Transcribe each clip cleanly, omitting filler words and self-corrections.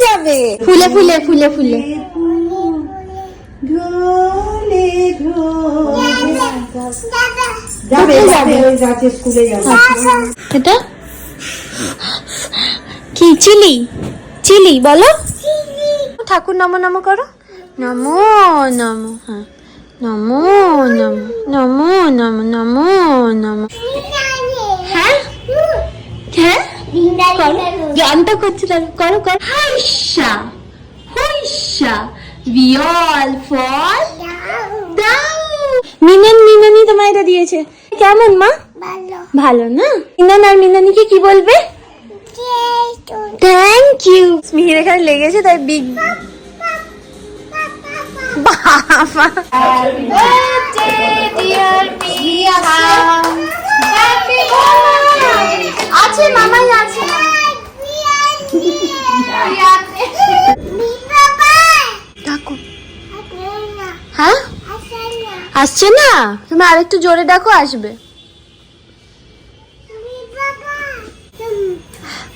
যাবে? ফুলে ফুলে ফুলে ফুলে এটা কি? চিলি চিলি বলো। ঠাকুর নমো নমো করো। নমো নমো। হ্যাঁ নমো নমো নমো নমো নমো নমো। হ্যাঁ হ্যাঁ গানটা করছি তাহলে করো করো। হাইশা হাইশা we all fall down. মিনানি তোমায় এটা দিয়েছে। কেমন মা? ভালো। ভালো না? মিনান আর মিনানিকে কি বলবে? Thank you. মিহির এখানে লেগেছে তাই বিগ বাবা। Happy birthday dear Mia. Happy birthday. আছে মামাই আছে। ডাকো। হ্যাঁ আসছে না? তুমি আরেকটু জোরে ডাকো আসবে।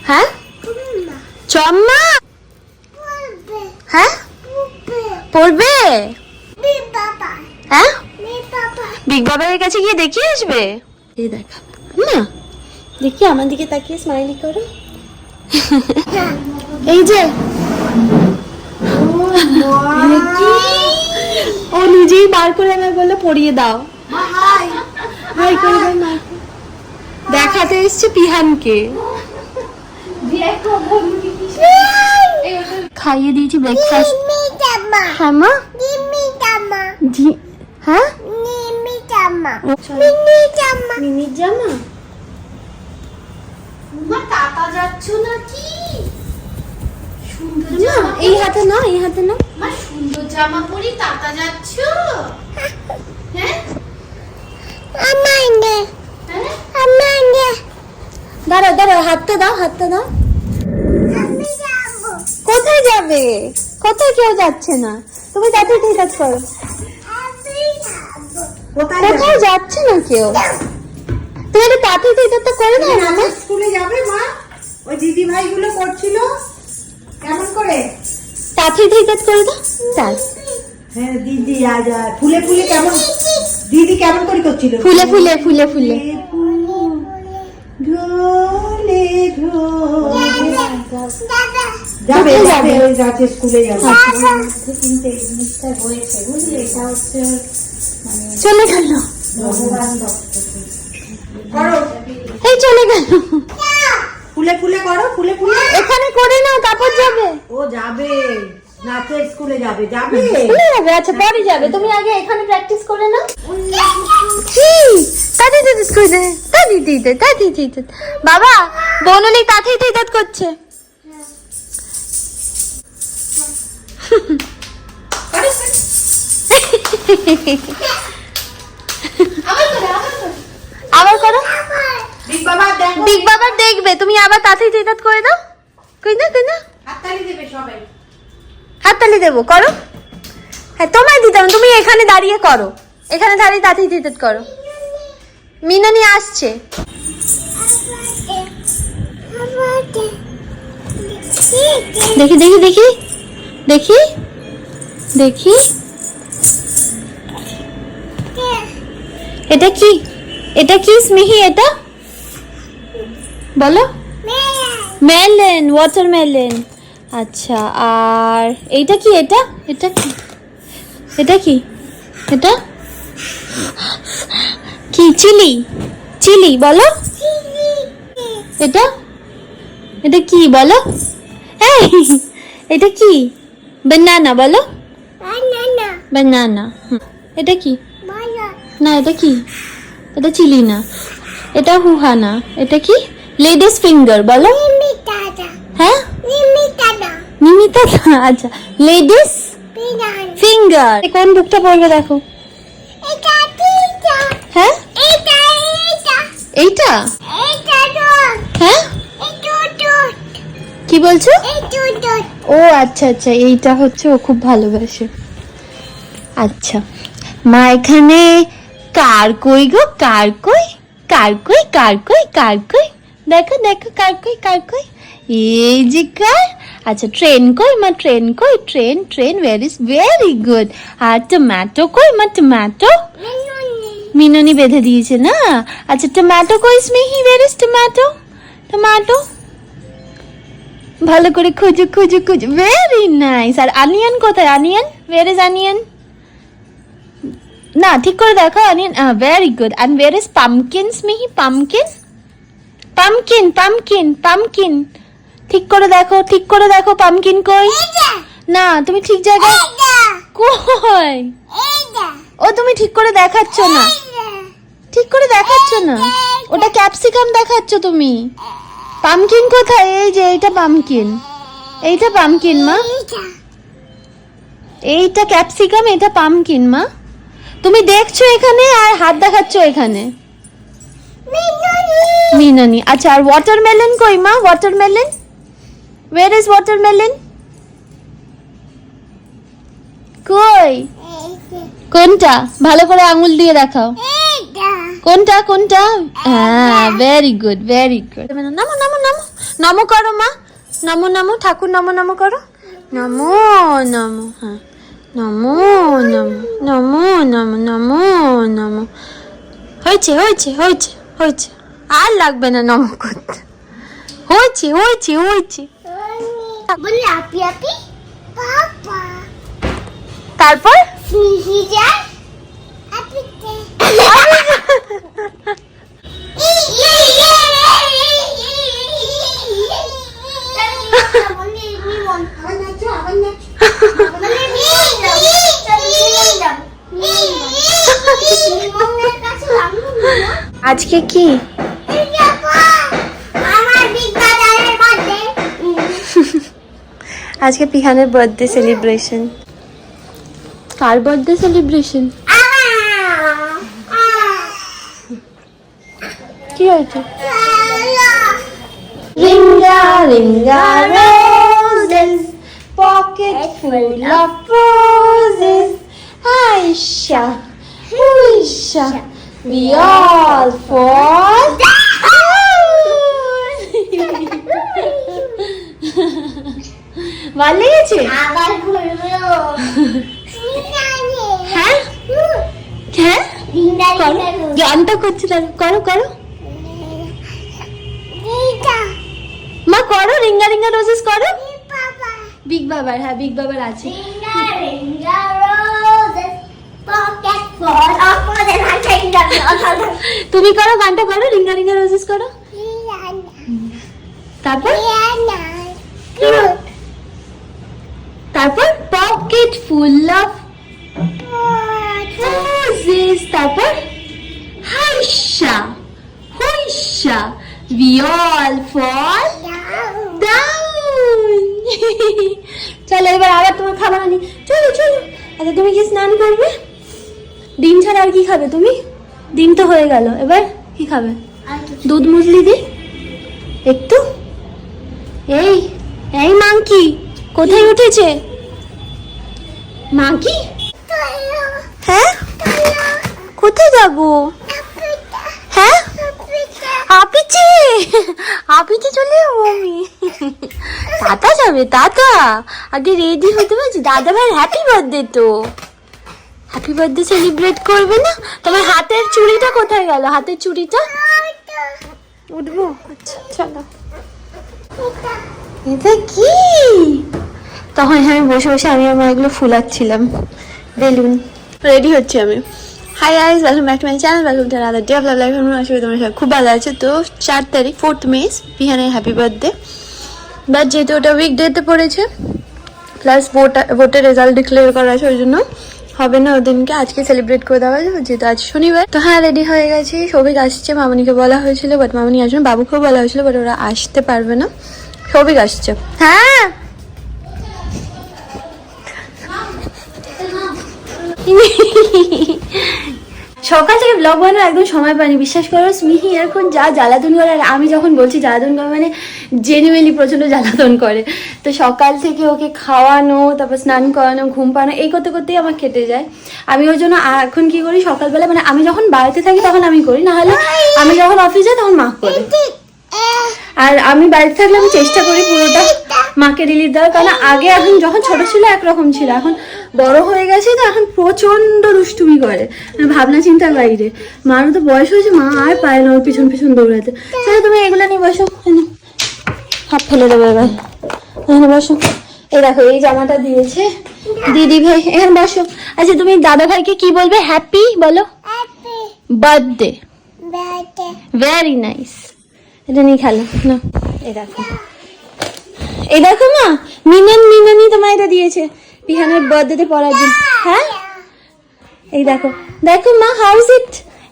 হ্যাঁ চম্মা। হ্যাঁ পড়বে। হ্যাঁ বিগ বাবার কাছে গিয়ে দেখিয়ে আসবে। এই দেখাবে না? দেখি আমার দিকে তাকিয়ে স্মাইলি করো। এই যে ও নিজেই বার করে আমায় বললো পরিয়ে দাও। হাই করে দাও মা। দেখাতে এসছে পিহানকে। খাইয়ে দিয়েছি ব্রেকফাস্ট। হ্যাঁ মা। হ্যাঁ মিনির জামা। টাকা যাচ্ছ নাকি? সুন্দর জামা। এই হাতে না এই হাতে না। মা সুন্দর জামা পরি টাকা যাচ্ছ? হ্যাঁ দাঁড়াও দাঁড়াও হাতটা দাও হাতটা দাও। কোথায় যাবে? কোথায় কেউ যাচ্ছে না। তুমি তাতে ঠিক কাজ করো। কোথায় যাচ্ছে না কেউ। তুমি এটা তাতে ঠিক কাজটা করে দাও না। স্কুলে যাবে মা? ওই দিদি ভাইগুলো করছিল কেমন করে? তাতে ঠিক কাজ করে দাও। চাল হ্যাঁ দিদি আজ ফুলে ফুলে কেমন দিদি কেমন করে করছিল? ফুলে ফুলে ফুলে ফুলে ঢোলে ঢোলে যাবে যাবে ওই যাচ্ছে স্কুলে যাবে। কিন্তু এই জিনিসটা হয়েছে বুঝলি, এটা হচ্ছে চলে গেল। ভগবান ভক্ত করো। এই চলে গেল। ফুলে ফুলে করো ফুলে ফুলে। এখানে করে নাও তারপর যাবে। ও যাবে নাচে স্কুলে যাবে যাবে। স্কুলে যাবে? আচ্ছা পরে যাবে। তুমি আগে এখানে প্র্যাকটিস করে নাও। কি তাতে তাতে করে দে। তাতে দিতে তাতে দিতে। বাবা বনলি তাতে দিতে করছে। আবার করো। বিগ বাবা দেখো। বিগ বাবা দেখবে। তুমি আবার তাতে দিতে করে দাও। কই না কই না। হাততালি দেবে সবাই। হাততালি দেবো করো। হ্যাঁ তোমায় দিতাম তুমি এখানে দাঁড়িয়ে করো। এখানে দাঁড়িয়ে তাতেই দিতে করো। মিনানি আসছে। দেখি দেখি দেখি দেখি দেখি এটা কি? এটা কি স্মিহি? এটা বলো। মেলেন ওয়াটারমেলন। আচ্ছা আর এইটা কি? এটা এটা কি? এটা কি? এটা কি? চিলি চিলি বলো। এটা এটা কি বলো? এই এটা কি? বানানা বলো। বানানা। এটা কি? না এটা কি? এটা চিলি না। এটা হুহা না। এটা কি? লেডিস ফিঙ্গার বলো। হ্যাঁ নিমিতা। আচ্ছা লেডিস ফিঙ্গার। কোন বুকটা পড়বে দেখো। হ্যাঁ এইটা। হ্যাঁ কি বলছো? ও আচ্ছা আচ্ছা এইটা হচ্ছে ও খুব ভালোবাসে। আচ্ছা মা এখানে কার কই গো? কার কই কার কই কার কই কার কই? দেখো দেখো কার কই কার কই। এই যে কার আচ্ছা ট্রেন কই মা, ট্রেন কই, ট্রেন ট্রেন ভেরি গুড। আর টমেটো কই মা, টমেটো মিনুনি বেঁধে দিয়েছে না। আচ্ছা টমেটো কই স্মিহি, ওয়ার ইজ টমেটো, টমেটো ভালো করে খুঁজো খুঁজো খুঁজো, ভেরি নাইস। আর অনিয়ন কোথায়, অনিয়ন ওয়ার ইজ অনিয়ন, না ঠিক করে দেখো onion, very good. And where is pumpkin স্মিহি, পামকিন পামকিন পামকিন পামকিন, ঠিক করে দেখো, ঠিক করে দেখো পামকিন কই, না তুমি ঠিক জায়গায় কই, ও তুমি ঠিক করে দেখাচ্ছ না, ঠিক করে দেখাচ্ছ না, ওটা ক্যাপসিকাম দেখাচ্ছ তুমি। পামকিন কোথায়, এই যে এইটা পামকিন, এইটা পামকিন মা, এইটা ক্যাপসিকাম, এটা পামকিন মা। তুমি দেখছো এখানে আর হাত দেখাচ্ছ এখানে, মিনানি। আচ্ছা আর ওয়াটারমেলন কই মা, ওয়াটারমেলন ওয়ার ইজ ওয়াটারমেলন, কই কোনটা, ভালো করে আঙুল দিয়ে দেখাও, কোনটা কোনটা, হ্যাঁ ভেরি গুড ভেরি গুড। নামো নামো নামো নমো করো মা, নমো নমো, ঠাকুর নমো নমো করো, নমো নমো, হ্যাঁ নমো নমো নমো নমো নমো নমো, হয়েছে হয়েছে হয়েছে হয়েছে, আর লাগবে না নমো করতে, হয়েছে হয়েছে হয়েছে। বলি আপি আপি পাপা, তারপর মিহি যায় আপিতে, আজকে কি, আজকে পিহানের বার্থডে সেলিব্রেশন। কার বার্থডে সেলিব্রেশন, কি হয়েছে? Ring a ring a roses, pocket full of roses, Aisha, Aisha, we all fall down. ভালো লেগেছে? আবার বলবো হ্যাঁ হ্যাঁ করো, গানটা করছি তাহলে, করো করো মা, করো রিঙ্গা রিঙ্গা রোজেস করো, বিগ বাবার, হ্যাঁ বিগ বাবার আছে। তুমি করো গানটা, করো রিঙ্গা রিঙ্গা রোজেস করো, তারপর তারপর পকেট ফুল অফ রোজেস, তারপর হাইশা হুইশা we all fall down. চলো এবার আবার তোমার খাবার আনি, চলো চলো। আচ্ছা তুমি কি স্নান করবে, ডিম ছাড়া আর কি খাবে তুমি, ডিম তো হয়ে গেল, এবার কি খাবে, দুধ মুসলি দি একটু। এই এই মাংকি কোথায় উঠেছে, মাংকি, হ্যাঁ কোথায় যাবো, হ্যাঁ আপিচে, আপিচে চলে যাবো আমি, দাদা যাবে, দাদা আগে রেডি হতে পারছি, দাদা ভাই হ্যাপি বার্থডে, তো হ্যাপি বার্থডে সেলিব্রেট করবে না? তোমার হাতের চুড়িটা কোথায় গেল, হাতের চুড়িটা, উঠবো, আচ্ছা চলো। এটা কি, তখন আমি বসে বসে আমি আমার এগুলো ফুলাচ্ছিলাম, বেলুন, রেডি হচ্ছে আমি। Hi guys, welcome back to my channel, welcome to another day of life. আমি আশা করি তোমরা সবাই খুব ভালো আছো। তো 4 তারিখ 4th মে পিহানের হ্যাপি বার্থডে, বাট যেহেতু ওটা উইকডেতে পড়েছে প্লাস ভোটের রেজাল্ট ডিক্লেয়ার করা আছে, ওই জন্য হবে না ওদিনকে, আজকে সেলিব্রেট করে দেওয়া যাবে যেহেতু আজ শনিবার। তো হ্যাঁ রেডি হয়ে গেছি, সৌভিক আসছে, মামনিকে বলা হয়েছিল বাট মামনি আসবে, বাবুকেও বলা হয়েছিল বাট ওরা আসতে পারবে না, সৌভিক আসছে। হ্যাঁ সকাল থেকে ব্লগ বানানোর একদম সময় পাইনি, বিশ্বাস করো। স্মিহি এখন যা জ্বালাতন করে, আর আমি যখন বলছি জ্বালাতন করে মানে জেনুইনলি প্রচণ্ড জ্বালাতন করে। তো সকাল থেকে ওকে খাওয়ানো, তারপর স্নান করানো, ঘুম পানো, এই করতে করতেই আমার কেটে যায়। আমি ওই জন্য এখন কি করি, সকালবেলা মানে আমি যখন বাড়িতে থাকি তখন আমি করি, না হলে আমি যখন অফিস যাই তখন মা করে। আর আমি বাড়িতে থাকলে আমি চেষ্টা করি পুরোটা মা মাকে রিলিফ দেওয়ার, কারণ আগে এখন যখন ছোট ছিল একরকম ছিল, এখন বড় হয়ে গেছে তো এখন প্রচন্ড দুষ্টুমি করে, মানে ভাবনা চিন্তার বাইরে। মারও তো বয়স হয়েছে, মা আর পায় না ওর পিছন পিছন দৌড়াতে। চলো তুমি এগুলো নিয়ে বসো, হাত ফেলে দেবো এবার, এখানে বসো। এই দেখো এই জামাটা দিয়েছে দিদি ভাই, এখানে বসো। আচ্ছা তুমি দাদা ভাইকে কি বলবে? হ্যাপি বলো, বার্থডে। Very nice. এটা নিয়ে খেলো না। এই দেখো, এই দেখো মা, মিনানি তোমার এটা দিয়েছে বিহানের বার্থডেতে পরার জন্য। হ্যাঁ এই দেখো, দেখো মা, হাউ ইজ ইট?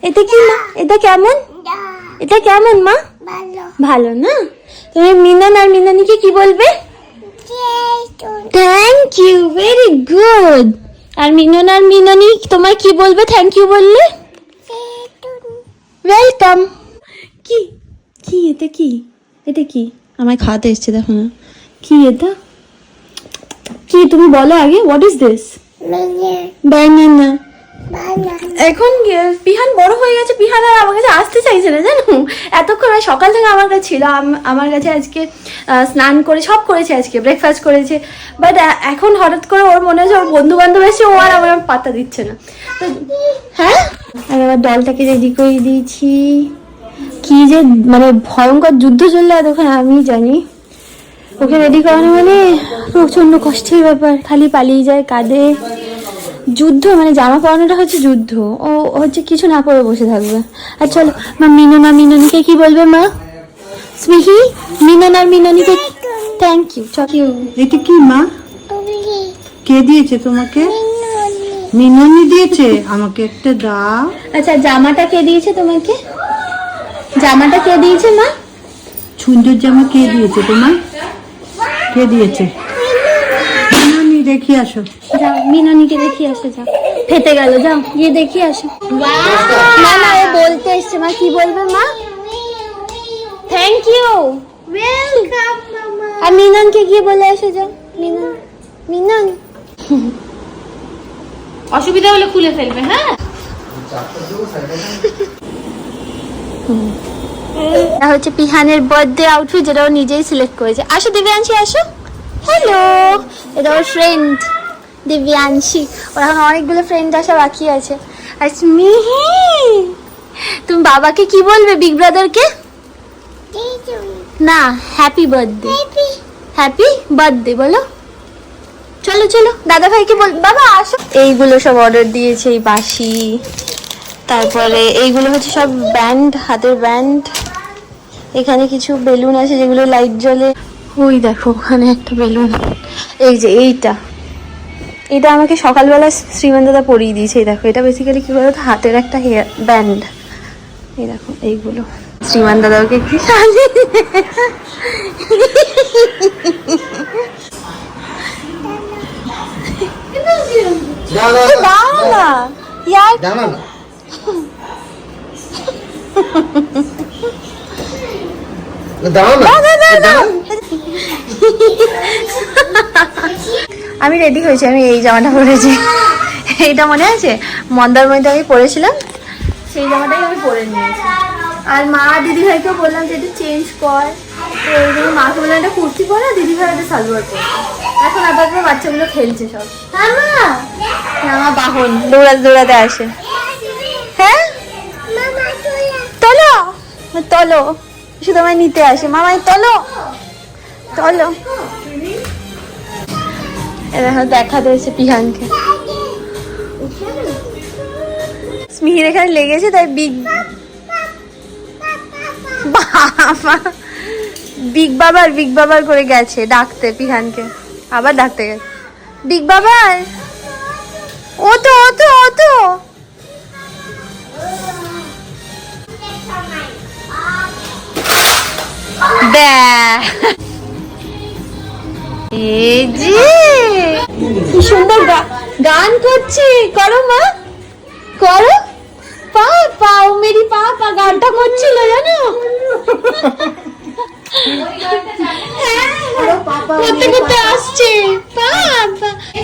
এটা কি মা? এটা কেমন? এটা কেমন মা? ভালো না? তুমি মিনান আর মিনানিকে কি বলবে? Thank you, very good. আর মিনন আর মিনানি তোমায় কি বলবে থ্যাংক ইউ বললে? ওয়েলকাম। কি কি এটা? কি এটা? কি আমায় খাওয়াতে এসছে, দেখো না কি এটা, কি তুমি বলো আগে, হোয়াট ইজ দিস? ব্যানানা। এখন পিহান বড় হয়ে গেছে, পিহান আর আমার কাছে আসতে চাইছে না জানো। এতক্ষণ সকাল থেকে আমার কাছে ছিল, আমার কাছে আজকে স্নান করে সব করেছে, আজকে ব্রেকফাস্ট করেছে, বাট এখন হঠাৎ করে ওর মনে হচ্ছে ওর বন্ধু বান্ধব এসে ও আর আমার পাত্তা দিচ্ছে না। তো হ্যাঁ, আমি আবার ডলটাকে রেডি করে দিয়েছি। কি যে মানে ভয়ঙ্কর যুদ্ধ চললে ওখানে আমি জানি। ওকে রেডি করানো মানে প্রচন্ড কষ্টের ব্যাপার, খালি পালিয়ে যায়, কাঁদে। যুদ্ধ মানে জামা পরানোটা হচ্ছে যুদ্ধ, ও হচ্ছে কিছু না পরে বসে থাকবে। আর চলো মা, মিনন আর মিননিকে কি বলবে মা? স্মিহি, মিনন আর মিননিকে থ্যাংক ইউ। এটা কি মা? কে দিয়েছে তোমাকে? মিননি দিয়েছে আমাকে, একটা দাও। আচ্ছা জামাটা কে দিয়েছে তোমাকে? জামাটা কে দিয়েছে মা? সুন্দর জামা কে দিয়েছে তোমার? কে দিয়েছে? মিননি, দেখি আসো। যাও মিননিকে দেখিয়ে আসো, যাও। ফেটে গেল, যাও গিয়ে দেখিয়ে আসো। না না, ও বলতে এসছে। মা কি বলবে মা? থ্যাংক ইউ, ওয়েলকাম মামা। আর মিননকে গিয়ে বলে এসো, যাও। মিনন অসুবিধা হলে খুলে ফেলবে। হ্যাঁ, এটা হচ্ছে পিহানের বার্থডে আউটফিট, যেটা ও নিজেই সিলেক্ট করেছে। আসো দিব্যাংশী, আসো। হ্যালো, এটা ওর ফ্রেন্ড দিব্যাংশী। ওর এখন অনেকগুলো ফ্রেন্ড আসা বাকি আছে। আর মিহি, তুমি বাবাকে কি বলবে? বিগ ব্রাদারকে না, হ্যাপি বার্থডে। হ্যাপি বার্থডে বলো। চলো চলো দাদা ভাইকে বল। বাবা আসো। এইগুলো সব অর্ডার দিয়েছে, এই বাঁশি, তারপরে এইগুলো হচ্ছে সব ব্যান্ড, হাতের ব্যান্ড। এখানে কিছু বেলুন আছে যেগুলো লাইট জ্বলে। ওই দেখো ওখানে একটা বেলুন। এই যে এটা আমাকে সকালবেলা শ্রীমান দাদা পরিয়ে দিয়েছে। এই দেখো, এটা বেসিক্যালি কি বলতো, হাতের একটা হেয়ার ব্যান্ড। এই দেখো এইগুলো শ্রীমান দাদা ওকে কি সাজিয়ে দাও না ইয়ার। আমি রেডি হয়েছি, আমি এই জামাটা পরেছি। এইটা মনে আছে মন্দারমণিতে আমি পরেছিলাম, সেই জামাটাই আমি পরে নিয়েছি। আর মা দিদি ভাইকেও বললাম যে একটু চেঞ্জ কর, তো ওই জন্য মাকে বললাম একটা কুর্তি পরে, দিদি ভাই একটা সালোয়ার পরে। এখন আপাতত বাচ্চাগুলো খেলছে সব। হ্যাঁ মা, আমার বাহন দৌড়াতে দৌড়াতে আসে। হ্যাঁ তোলো তোলো, শুধু আমায় নিতে আসে। মামাই তোলো তোলো। এরকম দেখা দিয়েছে পিহানকে। স্মিহির এখানে লেগেছে, তাই বিগ বাবার করে গেছে ডাকতে পিহানকে, আবার ডাকতে গেছে বিগ বাবার। ও তো এই যে কি সুন্দর গান করছে। করো মা, করো। পাও মেরি পাপা গানটা করছিল জানো, করতে করতে আসছে।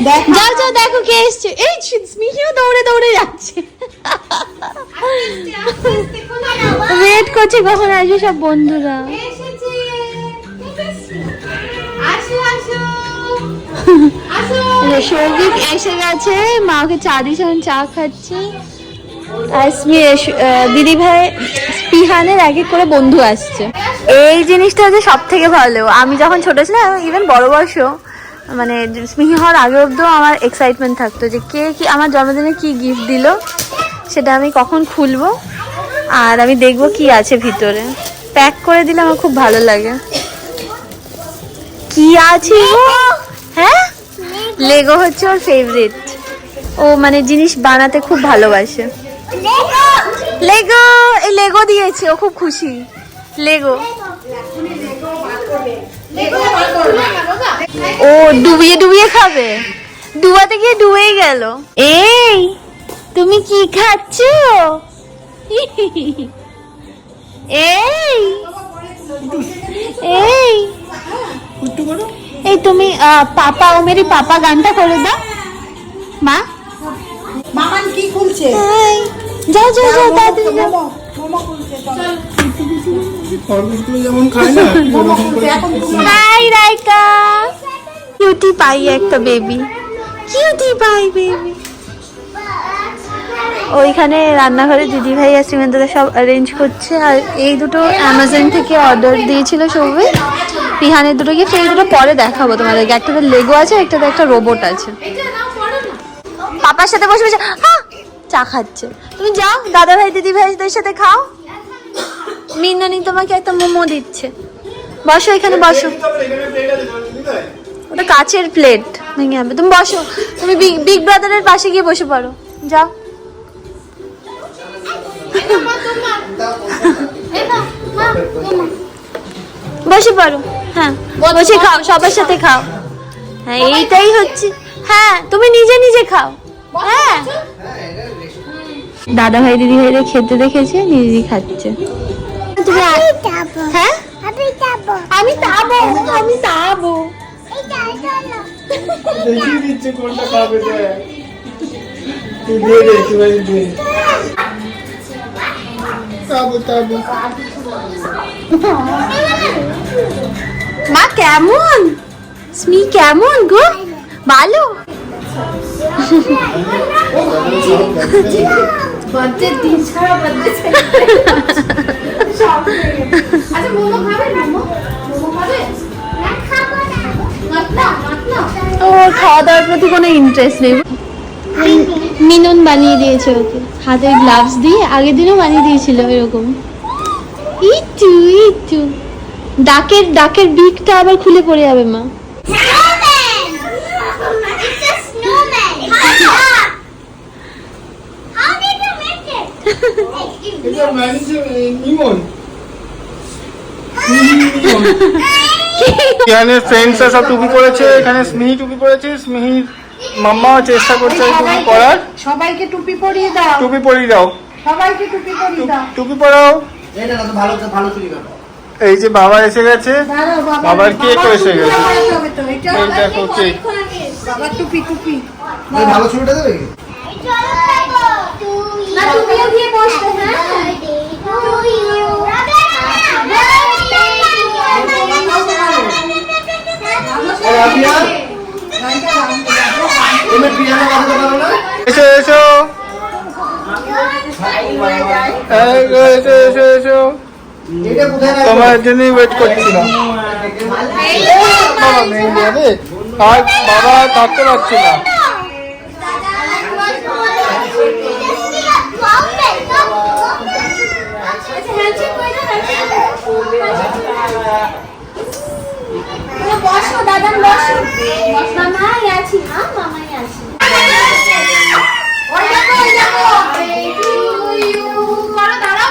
যাও যাও দেখো কে এসছে। এই স্মিহিও দৌড়ে দৌড়ে যাচ্ছে, ওয়েট করছে কখন আসবে সব বন্ধুরা। আসো আসো। সৌভিক এসে গেছে, মাকে চা দিয়েছে, চা খাচ্ছি। আর দিদি ভাই স্পিহানের এক এক করে বন্ধু আসছে। এই জিনিসটা হচ্ছে সব থেকে ভালো। আমি যখন ছোট ছিলাম, ইভেন বড় বয়সেও, মানে স্মিহি হওয়ার আগে অব্দিও আমার এক্সাইটমেন্ট থাকতো যে কে কি আমার জন্মদিনে কি গিফট দিল, সেটা আমি কখন খুলবো আর আমি দেখবো কি আছে ভিতরে। প্যাক করে দিলে আমার খুব ভালো লাগে। কি আছে গো? হ্যাঁ, লেগো হচ্ছে ওর ফেভারিট। ও মানে জিনিস বানাতে খুব ভালোবাসে। লেগো, এই লেগো দিয়েছে, ও খুব খুশি। লেগো ও ডুবিয়ে ডুবিয়ে খাবে, ডুবাতে গিয়ে ডুবেই গেল। এই তুমি কি খাচ্ছ? এই এই এই তুমি পাপা ও মেরি পাপা গানটা করে দাও। মা মামান কি খুলছে? যাও যাও যাও তাড়াতাড়ি যাও। মোমো খুলছে। খরগোশগুলো যেমন খায় না, হাই রাইকা, কিউটি পাই একটা বেবি, কিউটি পাই বেবি। ওইখানে রান্নাঘরে দিদি ভাই আর শ্রীমন্তদা সব অ্যারেঞ্জ করছে। আর এই দুটো অ্যামাজন থেকে অর্ডার দিয়েছিল সৌভিক, পিহানের দুটো গিফট। এই দুটো পরে দেখাবো তোমাদেরকে। একটাতে লেগো আছে, একটাতে একটা রোবট আছে। পাপার সাথে বসে বসে চা খাচ্ছে। তুমি যাও, দাদা ভাই দিদি ভাইদের সাথে খাও। মিনানি তোমাকে একটা মোমো দিচ্ছে। বসো এখানে, বসো। ওটা কাচের প্লেট, ভেঙে যাবে। তুমি বসো, তুমি বিগ ব্রাদারের পাশে গিয়ে বসে পড়ো, যাও। বসে পড়ো, হ্যাঁ বসে খাও, সবার সাথে খাও। হ্যাঁ এইটাই হচ্ছে, হ্যাঁ তুমি নিজে নিজে খাও। হ্যাঁ, দাদা ভাই দিদি ভাইরা খেতে দেখেছে, নিজেই খাচ্ছে। তুমি হ্যাঁ, আমি তাবো, আমি তাবো। দেখিয়ে দিচ্ছে কোনটা খাবে। তুই দিয়ে দে, তুই দে। তাবো তাবো। মা কেমন? স্মি কেমন গো? ভালো। আচ্ছা মোমো খাবে? মোমো খাবে? ওর খাওয়া দাওয়ার প্রতি কোনো ইন্টারেস্ট নেই। মিনন বানিয়ে দিয়েছে ওকে, হাতে গ্লাভস দিয়ে। আগের দিনও বানিয়ে দিয়েছিল এরকম। ইটু ইটু, ডাকের বিকটা আবার খুলে পড়ে যাবে মা। এটা ম্যানেজার নিমন। এখানে ফ্রেন্ডসরা সব টুপি পরেছে, এখানে স্মিহি টুপি পরেছে, স্মিহির মাম্মাও চেষ্টা করছে এই টুপি পরার। সবাইকে টুপি পরিয়ে দাও, টুপি পরিয়ে দাও, সবাইকে টুপি পরিয়ে দাও। টুপি পরাও। এটা না তো ভালো ভালো চুরি করো। এই যে বাবা এসে গেছে, দাঁড়াও, বাবার কেক এসে গেছে। বানাতে হবে তো, এটা এই দেখো কেক। বাবার টুপি টুপি। এই ভালো ছবিটা দেবে কি? না তুমিও গিয়ে বসবে। হ্যাঁ এই আপিয়া তুমি পিয়ানো বাজাতে পারো না? এসো এসো, এসো এসো এসো। এটা কোথায় রাখবো? তোমার জন্যই ওয়েট করছিলাম। বাবা নেই যাবে, আর বাবা থাকতে পারছি না। বসো দাদান, বসো। মামাই আছি, মামাই আছি। ওই দেখো, ওই দেখো। বড় দাঁড়াও।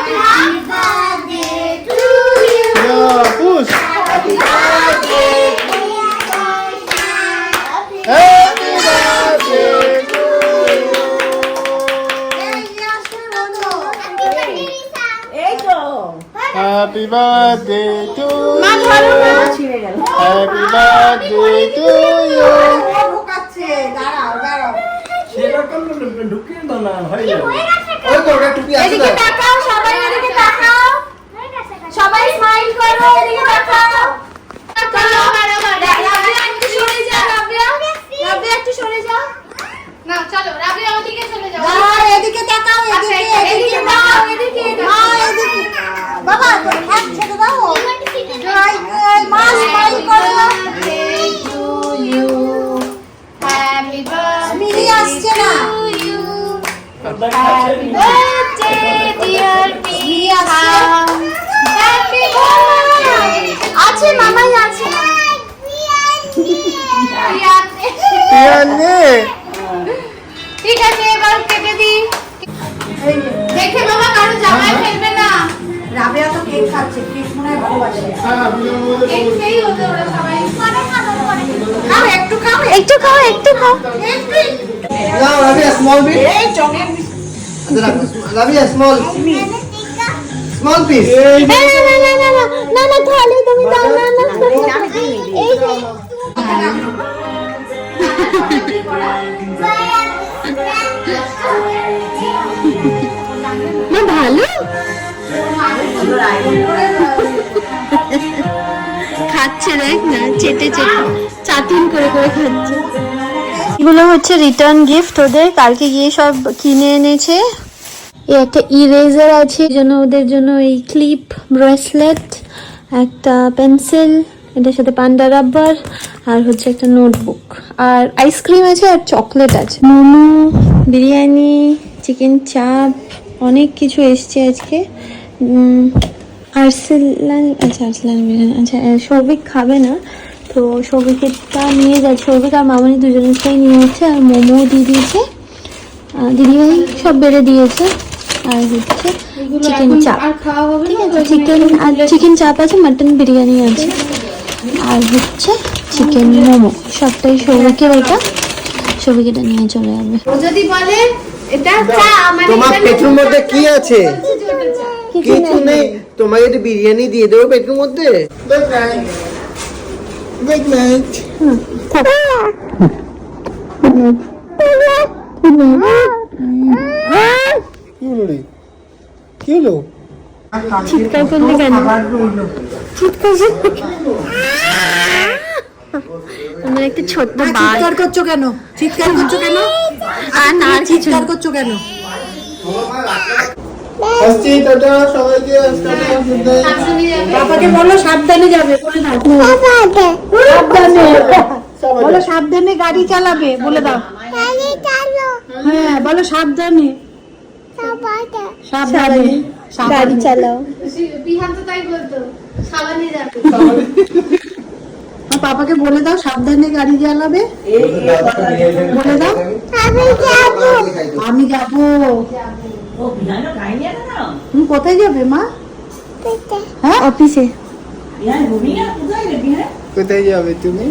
পুষ। Happy birthday to you. Happy birthday to you. Happy birthday to you. সেটা তো ঢুকিয়ে দাও না, হয়ে যাবে। ওই তো ওটা টুপি আছে এদিকে তো। তাকাও, সবাই এদিকে তাকাও। সবাই স্মাইল করো, এদিকে তাকাও। চলো, রাবিয়া একটু সরে যা, রাবিয়া। বিরিয়ানি। ঠিক আছে এবার কেটে দি। দেখে বাবা কারো জামায় ফেলবে না। রাবেয়া তো কেক খাচ্ছে, কেক মনে হয় ভালোবাসে। কেক খেয়েই হতো ওরা সবাই। খাও একটু খাও। একটু খাও একটু খাও Now, Ravi, a small bit. এই chocolate Ravi, a small piece. না না না না না না না খালি তুমি দাও না না এই মা ভালো খাচ্ছে দেখ না চেটে চেটে চাটুন করে করে খাচ্ছে এগুলো হচ্ছে রিটার্ন গিফট ওদের কালকে গিয়ে সব কিনে এনেছে এই একটা ইরেজার আছে ওদের জন্য এই ক্লিপ ব্রেসলেট একটা পেন্সিল এটার সাথে পান্ডা রাবার আর হচ্ছে একটা নোটবুক আর আইসক্রিম আছে আর চকলেট আছে মোমো বিরিয়ানি চিকেন চাপ অনেক কিছু এসছে আজকে আরসালান বিরিয়ানি আচ্ছা সৌভিক খাবে না তো সৌভিকেরটা নিয়ে যাচ্ছে সৌভিক আর মামনি দুজনেরটাই নিয়ে যাচ্ছে আর মোমো দিয়ে দিয়েছে দিদিভাই সব বেড়ে দিয়েছে আর হচ্ছে চিকেন চাপ ঠিক আছে চিকেন আর চিকেন চাপ আছে মাটন বিরিয়ানি আছে আর হচ্ছে চিকেন মোমো সবটাই সৌভিকের এটা সৌভিক এটা নিয়ে চলে যাবে ও যদি বলে এটা চা মানে তোমার এটা পেটের মধ্যে কি আছে? বলছি যে ওটা চা। কিছু নেই। তোমাকে একটু বিরিয়ানি দিয়ে দেবো পেটের মধ্যে। Good night. কি হলো রে? কি হলো? চিৎকার করলে কেন চিৎকার আমার একটা ছোট্ট বাল চিৎকার করছো কেন? চিৎকার করছো কেন? আর না আর কিছু না। চিৎকার করছো কেন? আসছি, টাটা সবাইকে, টাটা, good night. শাশুড়ি যাবে। বাবাকে বলো সাবধানে যাবে বলে দাও সাবধানে বলো সাবধানে গাড়ি চালাবে বলে দাও হ্যাঁ বলো সাবধানে সাবধানে গাড়ি চালাও বিহান তো তাই বলতো সাবানে যাবে। পাপাকে বলে দাও সাবধানে গাড়ি চালাবে বলে দাও আমি যাবো তুমি কোথায় যাবে মা অফিসে কোথায় যাবে তুমি?